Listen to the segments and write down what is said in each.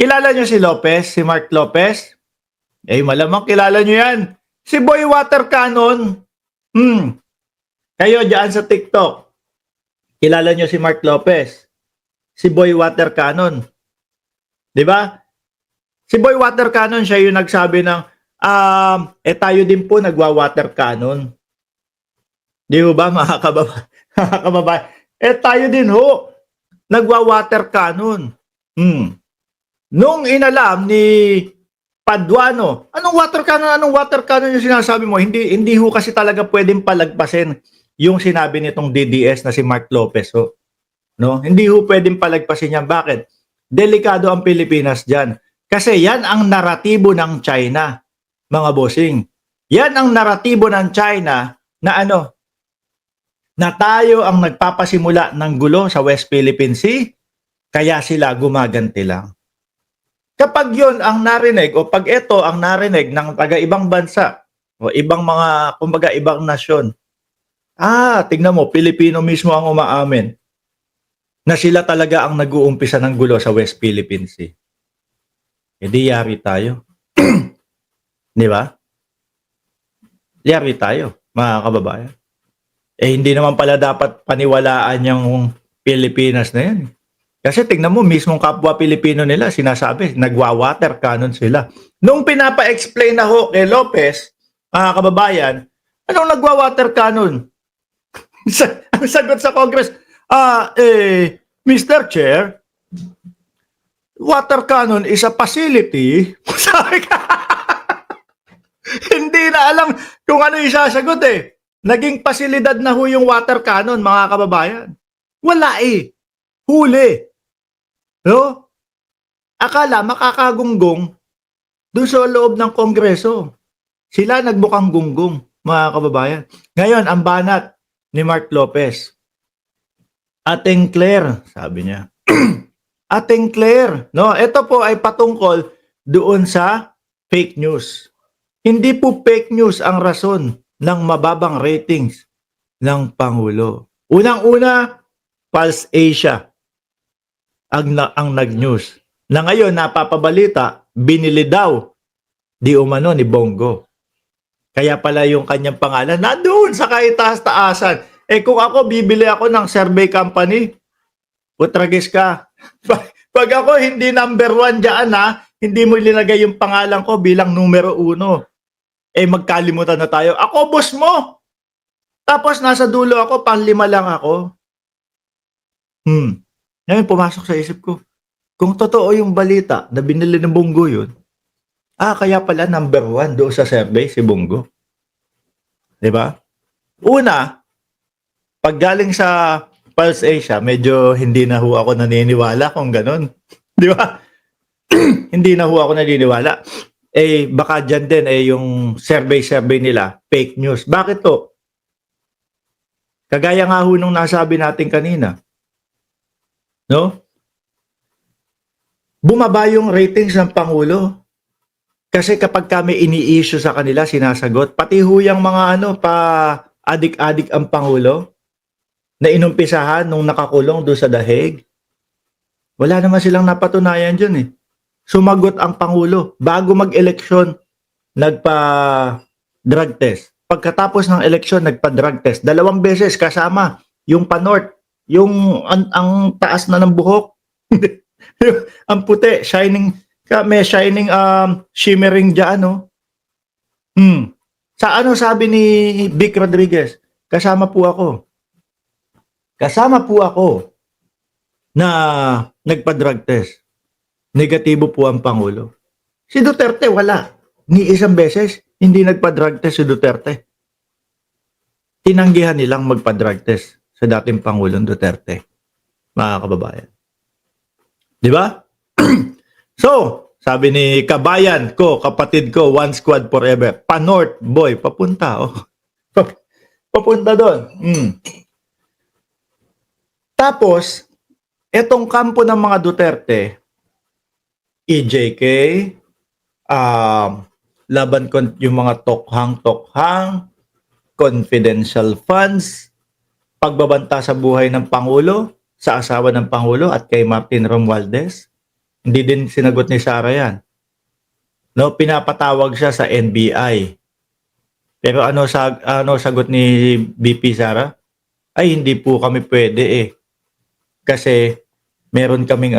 Kilala niyo si Lopez, si Mark Lopez? Eh, malamang kilala niyo yan. Si Boy Water Cannon. Kayo dyan sa TikTok. Kilala niyo si Mark Lopez? Si Boy Water Cannon. Di ba? Si Boy Water Cannon, siya yung nagsabi ng, tayo din po nagwa-water cannon. Di ba, mga kababayan? Tayo din ho, nagwa-water cannon. Nung inalam ni Paduano, anong water cannon yung sinasabi mo? Hindi ho kasi talaga pwedeng palagpasin yung sinabi nitong DDS na si Mark Lopez ho. No? Hindi ho pwedeng palagpasin yan. Bakit? Delikado ang Pilipinas diyan. Kasi yan ang naratibo ng China, mga bossing. Yan ang naratibo ng China na na tayo ang nagpapasimula ng gulo sa West Philippine Sea, kaya sila gumaganti lang. Kapag yon ang narinig o pag ito ang narinig ng taga-ibang bansa o ibang mga, kumbaga ibang nasyon, tignan mo, Pilipino mismo ang umaamin na sila talaga ang nag-uumpisa ng gulo sa West Philippine Sea. Di yari tayo. Di ba? Yari tayo, mga kababayan. Hindi naman pala dapat paniwalaan yung Pilipinas na yan. Kasi tingnan mo, mismong kapwa Pilipino nila, sinasabi, nagwa-water cannon sila. Nung pinapa-explain na ho kay Lopez, mga kababayan, anong nagwa-water cannon? Ang sagot sa Congress, Mr. Chair, water cannon is a facility. Sabi ka, hindi na alam kung ano isasagot eh. Naging pasilidad na ho yung water cannon, mga kababayan. Wala eh. Huli. No? Akala makakagunggong doon sa loob ng Kongreso. Sila nagbukang gunggong, mga kababayan. Ngayon, ang banat ni Mark Lopez. Ating Claire, sabi niya. Ating Claire. No? Ito po ay patungkol doon sa fake news. Hindi po fake news ang rason ng mababang ratings ng Pangulo. Unang-una, Pulse Asia ang nag-news. Na ngayon, napapabalita, binili daw di umano ni Bongo. Kaya pala yung kanyang pangalan, nandoon sa kaitaas-taasan. Kung ako, bibili ako ng survey company, putragis ka. Pag ako hindi number 1 dyan hindi mo linagay yung pangalan ko bilang numero 1. Magkalimutan na tayo. Ako, boss mo! Tapos nasa dulo ako, panlima lang ako. Ngayon, pumasok sa isip ko, kung totoo yung balita na binili ng Bongo yun, kaya pala number 1 doon sa survey si Bongo. Diba? Una, pag galing sa Pulse Asia, medyo hindi na ho ako naniniwala kung ganun. Diba? Hindi na ho ako naniniwala. Baka dyan din, yung survey nila, fake news. Bakit to? Kagaya nga ho nung nasabi natin kanina. No? Bumaba yung ratings ng Pangulo. Kasi kapag kami ini-issue sa kanila, sinasagot. Pati ho yung mga adik-adik ang Pangulo na inumpisahan nung nakakulong doon sa The Hague. Wala naman silang napatunayan dyan eh. Sumagot ang Pangulo. Bago mag-eleksyon, nagpa-drug test. Pagkatapos ng eleksyon, nagpa-drug test. 2 beses kasama yung pa-north. Yung ang taas na ng buhok. Ang puti, shining, may shining shimmering dyan, no? Sa sabi ni Vic Rodriguez, kasama po ako na nagpa-drug test. Negatibo po ang Pangulo. Si Duterte wala. Ni isang beses, hindi nagpa-drug test si Duterte. Tinanggihan nilang magpa-drug test sa dating Pangulong Duterte. Mga kababayan. Di ba? So, sabi ni kabayan ko, kapatid ko, one squad forever. Pa-North, boy, papunta. Papunta doon. Tapos, etong kampo ng mga Duterte, EJK, laban yung mga tokhang, confidential funds, pagbabanta sa buhay ng Pangulo, sa asawa ng Pangulo at kay Martin Romualdez. Hindi din sinagot ni Sara yan. No, pinapatawag siya sa NBI. Pero ano sagot ni BP Sara? Ay hindi po kami pwede eh. Kasi meron kaming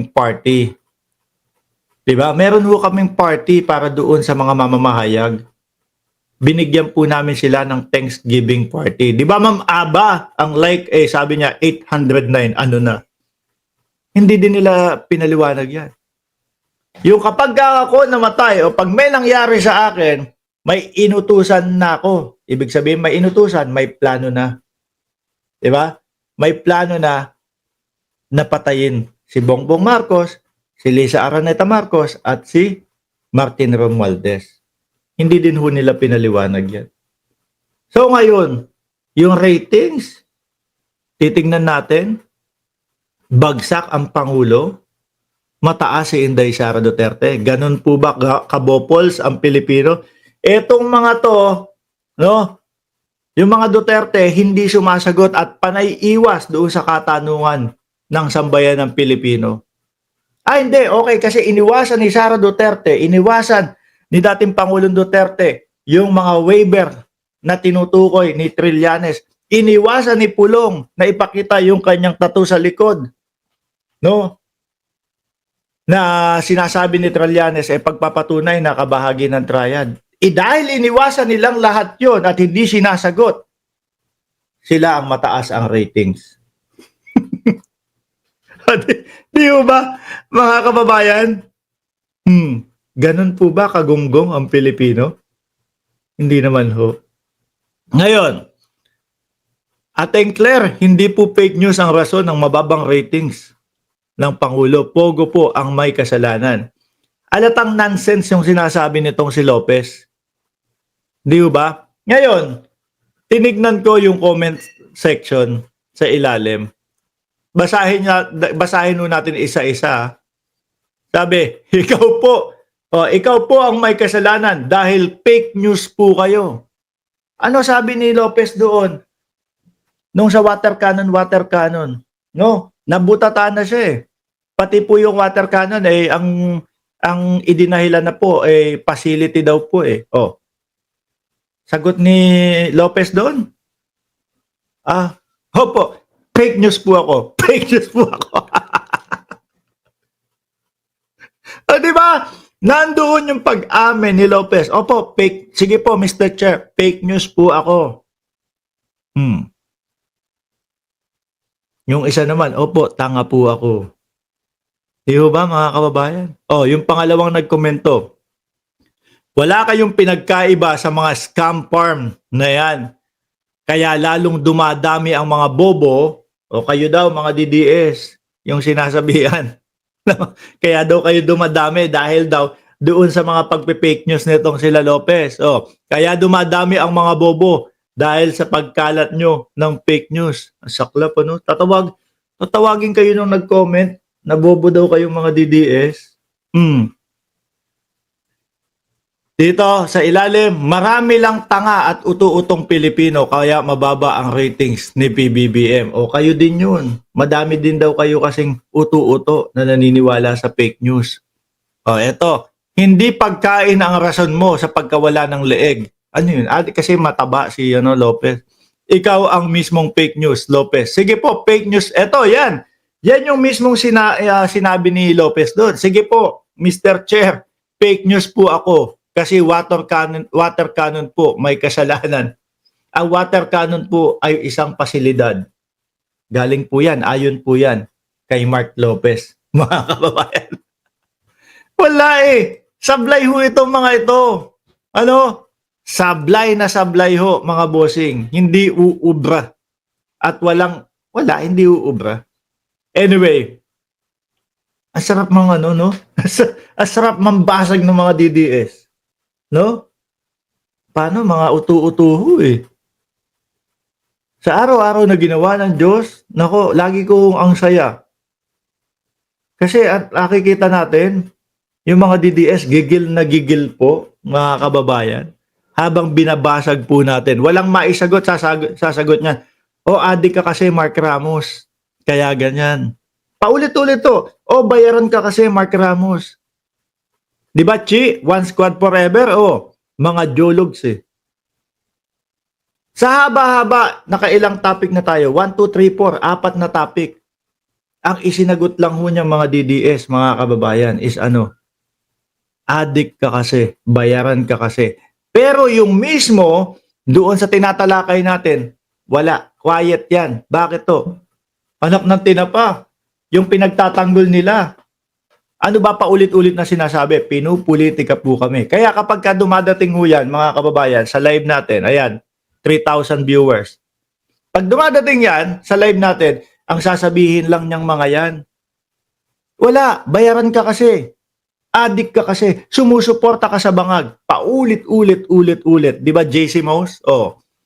party. 'Di ba? Meron ho kaming party para doon sa mga mamamahayag. Binigyan po namin sila ng Thanksgiving party. 'Di ba Ma'am Aba? Ang sabi niya 809 ano na. Hindi din nila pinaliwanag 'yan. Yung kapag ako namatay o pag may nangyari sa akin, may inutusan na ako. Ibig sabihin may inutusan, may plano na. 'Di ba? May plano na napatayin si Bongbong Marcos, si Lisa Araneta Marcos at si Martin Romualdez. Hindi din ho nila pinaliwanag yan. So ngayon, yung ratings, titingnan natin, bagsak ang Pangulo, mataas si Inday Sara Duterte. Ganun po ba kabopols ang Pilipino? Etong mga to, no? Yung mga Duterte hindi sumasagot at panay iwas doon sa katanungan ng sambayan ng Pilipino. Hindi, okay, kasi iniwasan ni Sara Duterte, iniwasan ni dating Pangulong Duterte yung mga waiver na tinutukoy ni Trillanes. Iniwasan ni Pulong na ipakita yung kanyang tattoo sa likod. No? Na sinasabi ni Trillanes pagpapatunay na kabahagi ng triad. Dahil iniwasan nilang lahat yon at hindi sinasagot, sila ang mataas ang ratings. Di ba, mga kababayan? Ganun po ba kagunggong ang Pilipino? Hindi naman ho. Ngayon, Ateng Claire, hindi po fake news ang rason ng mababang ratings ng Pangulo. Pogo po ang may kasalanan. Alatang nonsense yung sinasabi nitong si Lopez. Di ba? Ngayon, tinignan ko yung comment section sa ilalim. Basahin natin isa-isa. Sabi, ikaw po ang may kasalanan dahil fake news po kayo. Ano sabi ni Lopez doon? Nung sa water cannon, no? Nabutatan na siya eh. Pati po yung water cannon ang idinahilan na po facility daw po eh. Sagot ni Lopez doon? Opo, fake news po ako. Fake news po ako. Di ba? Nandoon yung pag-amin ni Lopez. Opo, fake. Sige po, Mr. Chair. Fake news po ako. Yung isa naman, opo, tanga po ako. Di ba, mga kababayan? Yung pangalawang nagkomento. Wala kayong pinagkaiba sa mga scam farm na yan. Kaya lalong dumadami ang mga bobo, o kayo daw, mga DDS, yung sinasabihan. Kaya daw kayo dumadami dahil daw doon sa mga pagpe-fake news nitong sila Lopez. Kaya dumadami ang mga bobo dahil sa pagkalat nyo ng fake news. Saklap, ano? Tatawagin kayo nung nag-comment na bobo daw kayong mga DDS. Dito sa ilalim, marami lang tanga at utu-utong Pilipino kaya mababa ang ratings ni PBBM. Kayo din yun. Madami din daw kayo kasing utu-uto na naniniwala sa fake news. Eto, hindi pagkain ang rason mo sa pagkawala ng leeg. Ano yun? Kasi mataba si Lopez. Ikaw ang mismong fake news, Lopez. Sige po, fake news. Eto, yan. Yan yung mismong sinabi ni Lopez doon. Sige po, Mr. Chair, fake news po ako. Kasi water cannon po may kasalanan. Ang water cannon po ay isang pasilidad. Galing po yan, ayon po yan kay Mark Lopez. Mga kababayan. Wala eh. Sablay ho itong mga ito. Sablay na sablay ho, mga bossing. Hindi uubra. At hindi uubra. Anyway, ang sarap mga no? Ang sarap mambasag ng mga DDS. No? Paano? Mga utu-utuho eh. Sa araw-araw na ginawa ng Diyos, nako, lagi kong ang saya. Kasi at nakikita natin, yung mga DDS, gigil na gigil po, mga kababayan, habang binabasag po natin. Walang maisagot, sasagot niya, adik ka kasi Mark Ramos. Kaya ganyan. Paulit-ulit to. O, bayaran ka kasi, Mark Ramos. Di ba, Chi? One squad forever? O, mga jologs eh. Sa haba-haba, nakailang topic na tayo. 1, 2, 3, 4, apat na topic. Ang isinagot lang ho niya mga DDS, mga kababayan, is ano? Addict ka kasi, bayaran ka kasi. Pero yung mismo, doon sa tinatalakay natin, wala, quiet yan. Bakit to? Anak ng tinapa, yung pinagtatanggol nila. Ano ba paulit-ulit na sinasabi? Pinupolitika po kami. Kaya kapag ka dumadating ho yan, mga kababayan, sa live natin, ayan, 3,000 viewers. Pag dumadating yan, sa live natin, ang sasabihin lang niyang mga yan, wala, bayaran ka kasi. Addict ka kasi. Sumusuporta ka sa bangag. Paulit-ulit, ulit-ulit. Di ba, JC Mouse? Oh,